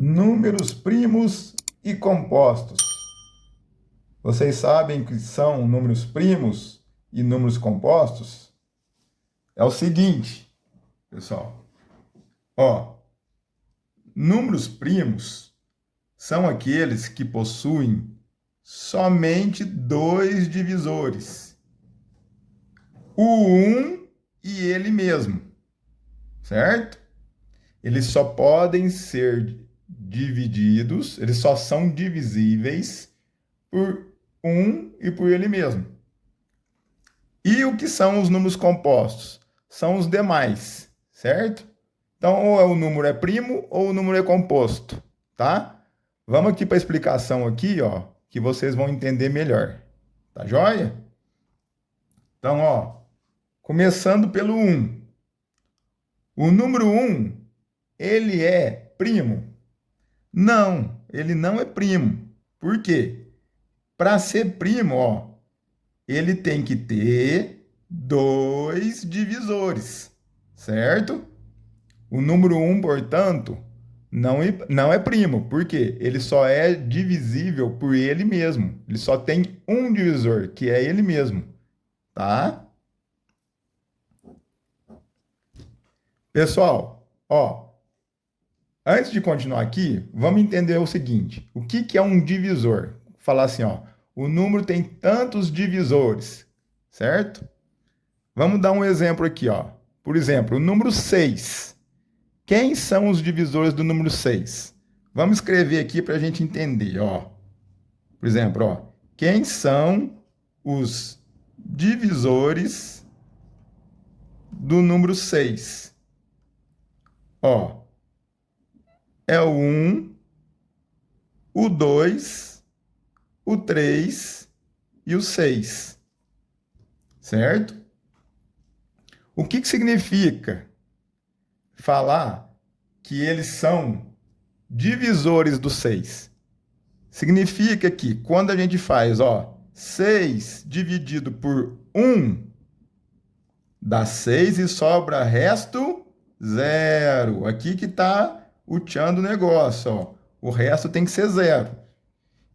Números primos e compostos. Vocês sabem que são números primos e números compostos? É o seguinte, pessoal. Ó, números primos são aqueles que possuem somente dois divisores. O 1 e ele mesmo, certo? Eles só podem ser divididos, eles só são divisíveis por 1 e por ele mesmo. E o que são os números compostos? São os demais, certo? Então, ou o número é primo ou o número é composto, tá? Vamos aqui para a explicação aqui, ó, que vocês vão entender melhor. Tá joia? Então, ó, começando pelo 1. O número 1, ele é primo? Não, ele não é primo. Por quê? Para ser primo, ó, ele tem que ter dois divisores, certo? O número 1, portanto, não é primo. Por quê? Ele só é divisível por ele mesmo. Ele só tem um divisor, que é ele mesmo, tá? Pessoal, ó, antes de continuar aqui, vamos entender o seguinte: o que é um divisor? Falar assim, ó, o número tem tantos divisores, certo? Vamos dar um exemplo aqui, ó. Por exemplo, o número 6. Quem são os divisores do número 6? Vamos escrever aqui para a gente entender, ó. Por exemplo, ó, quem são os divisores do número 6? Ó, é o 1, o 2, o 3 e o 6, certo? O que significa falar que eles são divisores do 6? Significa que quando a gente faz, ó, 6 dividido por 1, dá 6 e sobra resto 0. Aqui que está o tchan do negócio, ó. O resto tem que ser 0.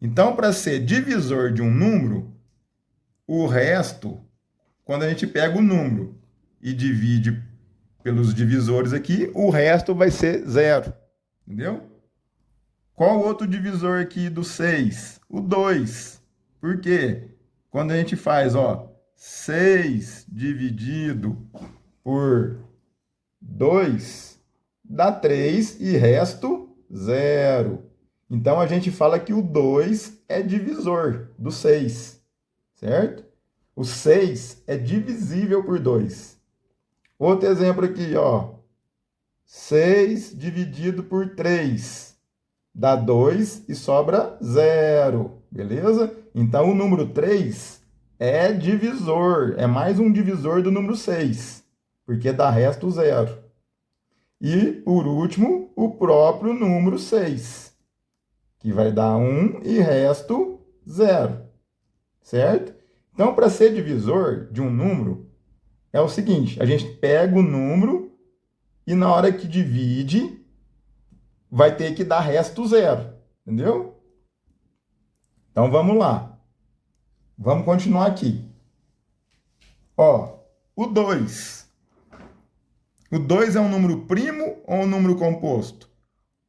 Então, para ser divisor de um número, o resto, quando a gente pega o número e divide pelos divisores aqui, o resto vai ser 0. Entendeu? Qual outro divisor aqui do 6? O 2. Por quê? Quando a gente faz, ó, 6 dividido por 2, dá 3 e resto 0. Então, a gente fala que o 2 é divisor do 6, certo? O 6 é divisível por 2. Outro exemplo aqui, ó. 6 dividido por 3 dá 2 e sobra 0, beleza? Então, o número 3 é divisor, é mais um divisor do número 6, porque dá resto 0. E, por último, o próprio número 6, que vai dar 1 e resto 0, certo? Então, para ser divisor de um número, é o seguinte, a gente pega o número e na hora que divide, vai ter que dar resto 0, entendeu? Então, vamos lá. Vamos continuar aqui. Ó, o 2. O 2 é um número primo ou um número composto?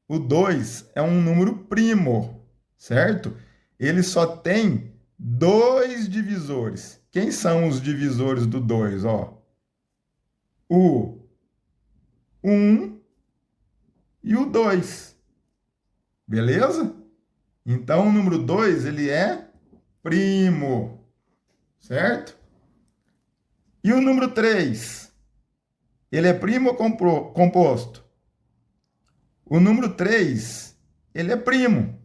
O 2 é um número primo, certo? Ele só tem dois divisores. Quem são os divisores do 2? Ó, o 1 e o 2. Beleza? Então, o número 2, ele é primo, certo? E o número 3, ele é primo ou composto? O número 3, ele é primo.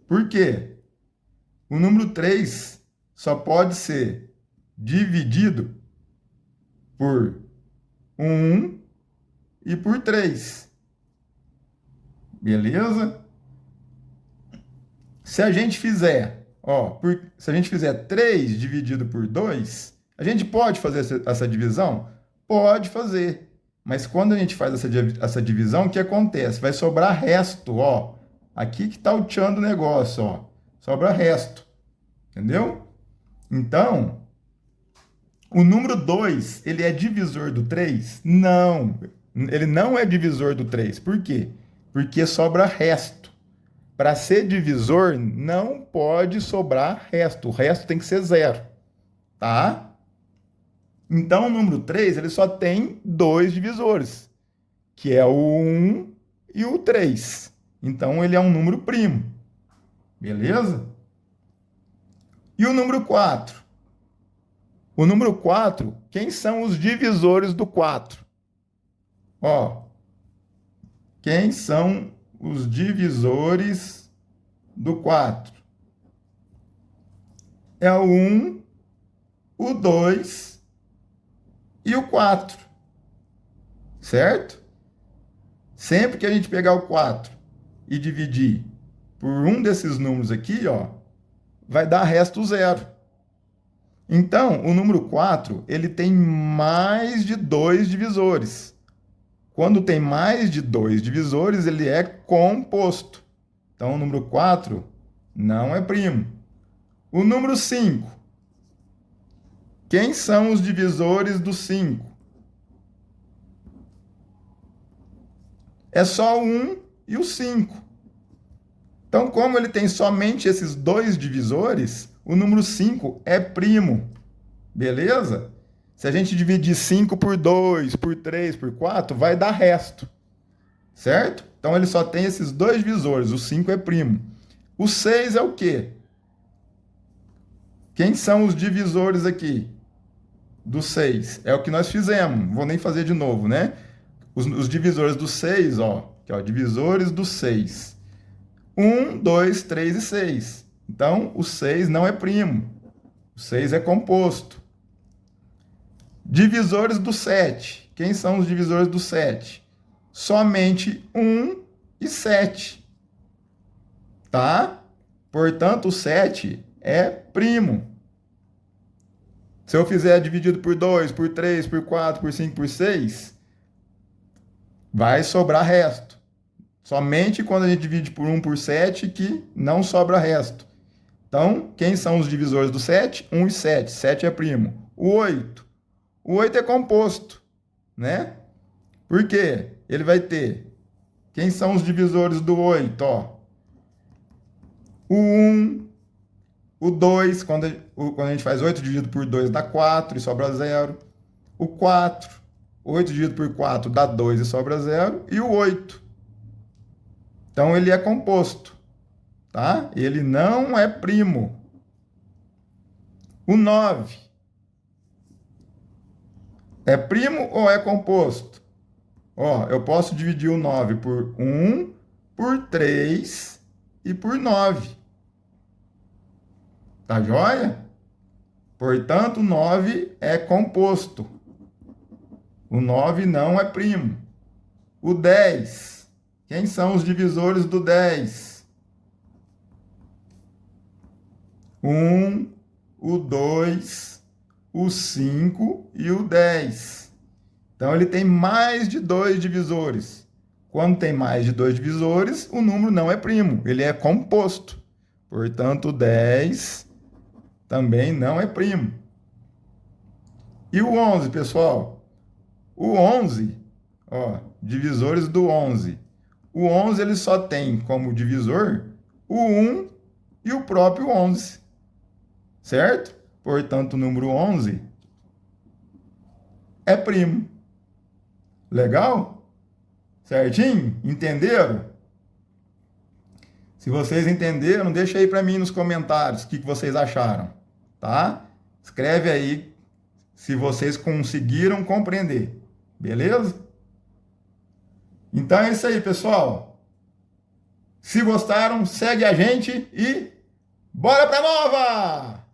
Por quê? O número 3 só pode ser dividido por 1 e por 3. Beleza? Se a gente fizer, ó, se a gente fizer 3 dividido por 2, a gente pode fazer essa divisão? Pode fazer. Mas quando a gente faz essa divisão, o que acontece? Vai sobrar resto, ó. Aqui que está o tchan do negócio, ó. Sobra resto. Entendeu? Então, o número 2, ele é divisor do 3? Não. Ele não é divisor do 3. Por quê? Porque sobra resto. Para ser divisor, não pode sobrar resto. O resto tem que ser zero. Tá? Então, o número 3, ele só tem dois divisores, que é o 1 e o 3. Então, ele é um número primo. Beleza? E o número 4? O número 4, quem são os divisores do 4? Ó, quem são os divisores do 4? É o 1, o 2 e o 4. Certo? Sempre que a gente pegar o 4 e dividir por um desses números aqui, ó, vai dar resto zero. Então, o número 4, ele tem mais de dois divisores. Quando tem mais de dois divisores, ele é composto. Então, o número 4 não é primo. O número 5. Quem são os divisores do 5? É só o 1 e o 5. Então, como ele tem somente esses dois divisores, o número 5 é primo. Beleza? Se a gente dividir 5 por 2, por 3, por 4, vai dar resto. Certo? Então, ele só tem esses dois divisores. O 5 é primo. O 6 é o quê? Quem são os divisores aqui do 6? É o que nós fizemos. Não vou nem fazer de novo, né? Os divisores do 6, ó. Aqui, ó, divisores do 6. 1, 2, 3 e 6. Então, o 6 não é primo. O 6 é composto. Divisores do 7. Quem são os divisores do 7? Somente 1 e 7. Tá? Portanto, o 7 é primo. Se eu fizer dividido por 2, por 3, por 4, por 5, por 6, vai sobrar resto. Somente quando a gente divide por 1 por 7 que não sobra resto. Então, quem são os divisores do 7? 1 e 7. 7 é primo. O 8. O 8 é composto, né? Por quê? Ele vai ter... Quem são os divisores do 8? Ó, o 1, o 2, quando a gente faz 8 dividido por 2 dá 4 e sobra 0. O 4, 8 dividido por 4 dá 2 e sobra 0. E o 8. Então, ele é composto, tá? Ele não é primo. O 9. É primo ou é composto? Ó, eu posso dividir o 9 por 1, por 3 e por 9. Tá joia? Portanto, o 9 é composto. O 9 não é primo. O 10. Quem são os divisores do 10? 1, o 2, o 5 e o 10. Então, ele tem mais de dois divisores. Quando tem mais de dois divisores, o número não é primo, ele é composto. Portanto, o 10 também não é primo. E o 11, pessoal? O 11, ó, divisores do 11. O 11 ele só tem como divisor o 1 e o próprio 11. Certo? Portanto, o número 11 é primo. Legal? Certinho? Entenderam? Se vocês entenderam, deixa aí para mim nos comentários o que vocês acharam, tá? Escreve aí se vocês conseguiram compreender. Beleza? Então é isso aí, pessoal. Se gostaram, segue a gente e bora pra nova!